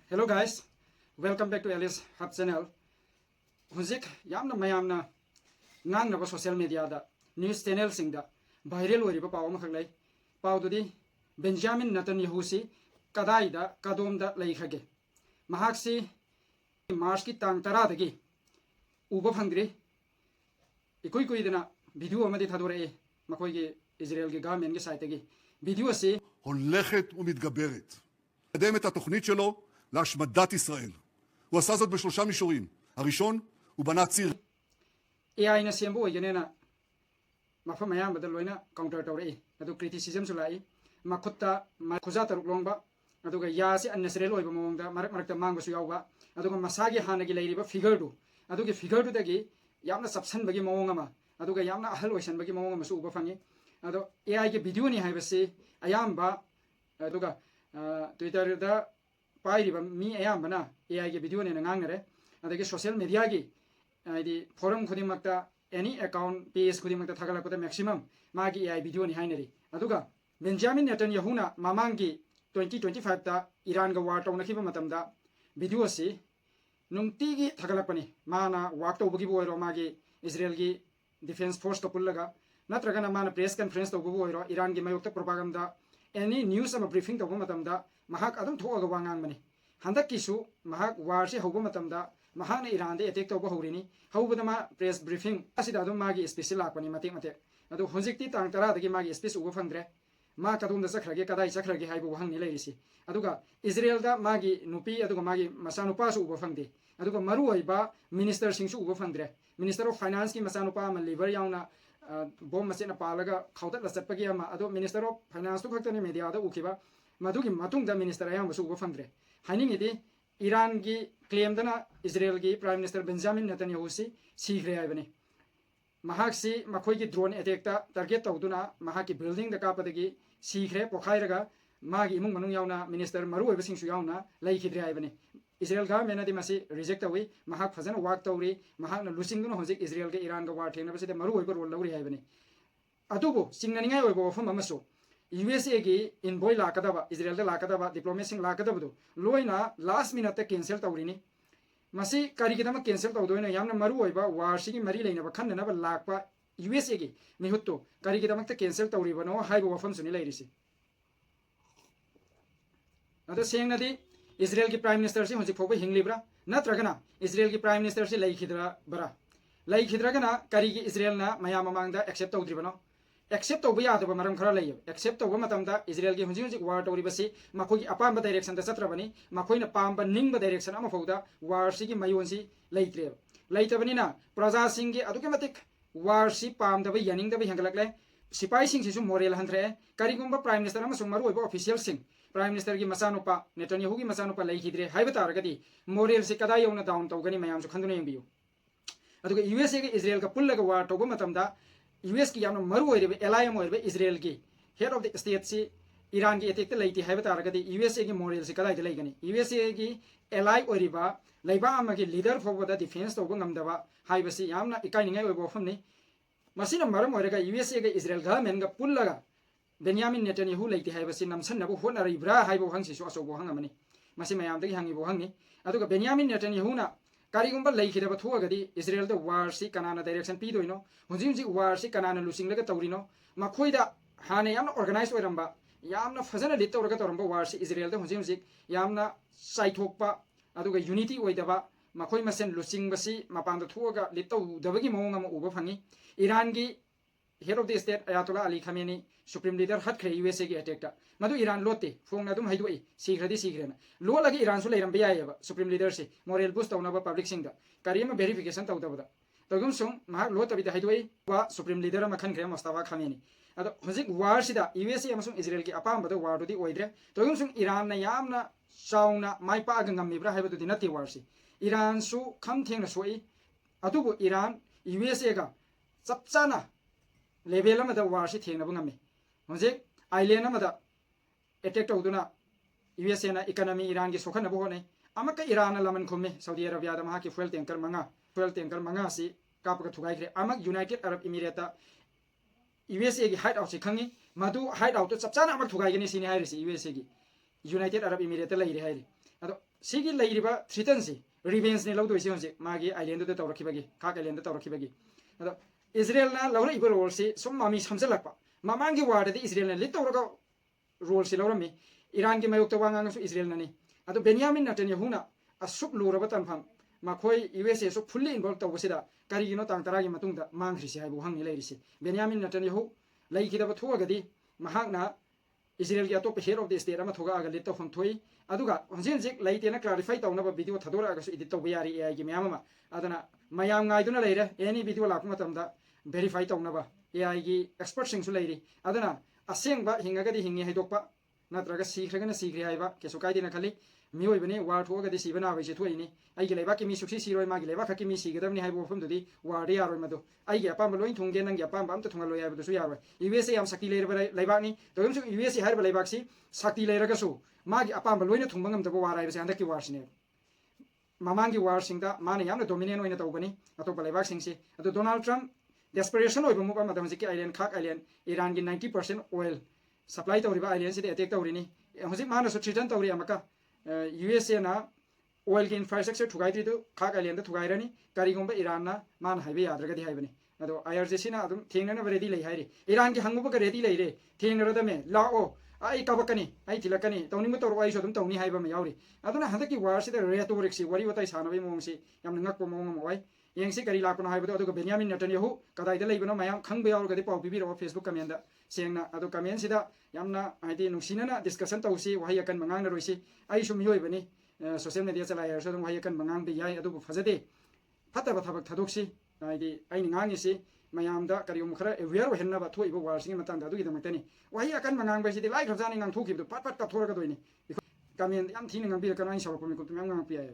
Hello guys, welcome back to Alice Hub channel. Huzik yamna mayamna ngang na social media da news channel sing da viral ori ba paw ma khak lai paw du di Benjamin Netanyahu si kadai da kadom da lai khage mahak si March ki tang tara da gi uba phangri ikoi koi dana video amadi thadore makoi ge Israel ge government ge site ge video si הולכת ומתגברת. קדם את התוכנית שלו להשמדת ישראל. הוא עשה זאת בשלושה מישורים. הראשון, הוא בנה ציר. AI na sembo yenena mafam mayam badal loina counter tawre adu criticism sulai makhutta makhuza taruk longba adu ga ya se unnecessary loiba mongda marak marakta mangba su yawba adu ga masagi hanagi leiriba figure du adu ge figure du dagi yamna subsan bagi monga ma adu ga yamna ahal oisan bagi monga ma su uba fangi adu AI ge video ni haibase ayamba adu ga Twitter da pairiba mi ayamba na AI ge video ni ngangnare adu ge social media ge id forum khuding makta any account page khuding makta thagala ko maximum magi AI video ni hainari aduga Benjamin Netanyahu na mamangi 2025 ta Iran ga war tawna khiba matamda video si nungti gi thagala pani mana wak to bugi boiro magi Israel gi defense force to pullaga natraga na mana press conference to bugi boiro Iran gi mayokta propaganda any news ama briefing to matamda mahak adum thoga wangang mani handak kisu mahak war si hobo matamda mahana Iran de attack tawba horini hawbadama press briefing asida adum magi special lakpani mate adu hojikti tang tara dagi magi space ugo phangdre ma kadum da sakhrage kadai sakhrage haibu wahangni leirisi aduga Israel da magi nupi aduga magi masanupa su ugo phangde aduga maru oiba minister singsu ugo phangdre minister of finance ki masanupa ma liver yauna bom masena palaga khawtat la satpagi ama adu minister of finance tu khaktani media da ukiba madugi matung da minister ayam su ugo phangdre haningi di Iran gi claim dana Israel gi Prime Minister Benjamin Netanyahu si sigre aibani mahak si makhoi gi drone attack ta target tawduna mahak ki building da kapadagi sigre pokhairaga magi imung manung yauna minister maru oiba singsu yauna lai khidre aibani Israel government adi masi reject awi mahak phajana work tawri mahak na lusing duna hojik Israel ge Iran ga war thena baside maru oiba role lawri aibani adugo singnani ngai oiba ofam amaso USA gi envoy lakadaba Israel da lakadaba diplomacy lakadaba do loina last minute ta cancel tawrini masi kari kidama cancel tawdoina yamna maru oiba war sigi mari leina ba khanna na ba lakpa USA gi mihutto kari kidama ta cancel tawriba no haibo wafam suni leirisi ado sengna di Israel gi prime minister si hoji phoba hinglibra natragana Israel gi prime minister si laikhidra bara laikhidra gana kari gi Israel na mayama mangda accept tawdriba no accept to biya to maram khara lai accept to matamda Israel gi hunji war to ribasi makoi apam ba direction da satra bani makoi na pam ba ning ba direction ama fauda war si gi mayon si leitre leita bani na praja singh gi aduke matik war si pam da ba yaning da ba hangalak le sipai sing si su moral hantre kari gumba prime minister ama sumaru oiba official sing prime minister gi masanupa Netanyahu gi masanupa lai khidre haiba taragadi moral si kada yona down to gani mayam su khanduna yembiu aduke USA gi Israel ka pullaga war to matamda US ki yamna maru oirebe ally oirebe Israel ki head of the state si Iran ki attack laiti haiba taragadi USA ki moral si kadai laigani USA ki ally oiriba laiba ama ki leader for the defense to ngamdaba haiba si yamna ikai ningai oibo famni masina maram oirega USA ki Israel government ga pullaga Benjamin Netanyahu laiti haiba si namsan nabu hona ribra haibo hangsi so aso bo hangamani masi mayam dagi hangi bo hangi aduga Benjamin Netanyahu na karigumba laikhidaba thuagadi Israel da war si kanana direction pi doino hunji war si kanana lusing laga tawrino makhoida hane yamna organize oiramba yamna fazana lit tawraga tawramba war si Israel da hunji yamna saithokpa aduga unity oidaba makhoi masen lusing basi mapanda thuaga lit taw dabagi mawng ama uba phangi Iran gi head of the state Ayatollah Ali Khamenei supreme leader hat khre USA gi attack ta madu Iran lotte phong na dum haidoi sigradi sigrena lo lagi Iran su leiram bayaba supreme leader si moral boost tawna ba public sing da karima verification tawda da togum sung ma lo tabi da haidoi wa supreme leader ma khan khre Mustafa Khamenei ado hojik war sida USA amasung Israel gi apam bada war do di oidre togum sung Iran na yamna sauna mai pa gangam mibra haibadu dinati war si Iran su kham theng na soi adubu Iran USA ga chapchana level amada war si theng na bungami hojik island amada attack tawduna USA na economy Iran gi sokhan na bo ne amaka Iran laman khomme Saudi Arabia da ma ki fuel tanker manga si kapaka thugai khre amak United Arab Emirates USA gi hide out si khangi madu hide out to chapchana amak thugai gani sini hairi si USA gi United Arab Emirates lai re hairi ado sigi leiriba threatens revenge ne lawdoi si honsi magi island de tawrakhibagi khak island de tawrakhibagi ado Israel na lawra ibo role si som mami samjalakpa mamangi war de Israel na litawraga role si lawrami Iran ki mayok tawanga su Israel na ni ado Benjamin Netanyahu na asuk luraba tanpham makhoi USA so fully involved tawsida karigino tang taragi matungda mangri si haibu hangni leirisi Benjamin Netanyahu laikhidaba thuagadi mahakna Israel ki atop head of the state ama thoga aga lit tawfam thoi aduga honjin jik laitena clarify tawnaba video thadora aga su edit tawba yari AI gi myama adana mayam ngai duna leire any video lakma matamda verify tawnaba AI gi expert sing su leiri adana asengba hingagadi hingi haidokpa natraga sikhregana sigri haiba keso kaidina khali mioi bane war thogadi sibana bai se thoini ai gi leba ki mi suksi siroi ma gi leba khaki mi sigadamni haibo fam dudi war ri aroi madu ai gi apam loin thungge nang gi apam amta thunga loi haibo su yaroi USA am sakti leira leba ni dogam su USA harba leba si sakti leira ga su ma gi apam loina thungbangam da war ai ba anda ki war sine mamangi war singda mane yamna dominate oina tawbani atopa leba singsi ado Donald Trump desperation oiba mu ma damji ki island khak island Iran gi 90% oil supply tawriba island si attack tawrini hosi mana so threaten tawri amaka USA na oil ki infrastructure thugai tu khak island da thugai rani karigomba Iran na man haibe yadraga di haibani ado IRGC na adum thengna na ready lei hairi Iran ki hangbu ka ready lei re thengna da me lao ai kabakani ai tilakani tawni mu tawro ai so dum tawni haiba me yauri aduna handaki war si da rhetoric si wari watai sanabi mong si yam ngak ko mong moi yengsi kari lakuna haiba ado Benjamin Netanyahu kadai da leibano mayam khangbe yaur ga di pau bibiro Facebook comment da sengna ado comment sida yamna haidi nungsina na discussion tawsi wahai akan mangang na roisi ai sum yoi bani social media chala yar so dum wahai akan mangang be yai adu phajade fataba thabak thadoksi haidi ai ngangi si mayam da kari um khara aware wa henna ba thoi bo war sing matang da du gi damatani wahai akan mangang ba si de lai khajani ngang thuki du pat pat ka thora ga doini comment yam thini ngang bi ka nai saw ko mi ko tum ngang pi ai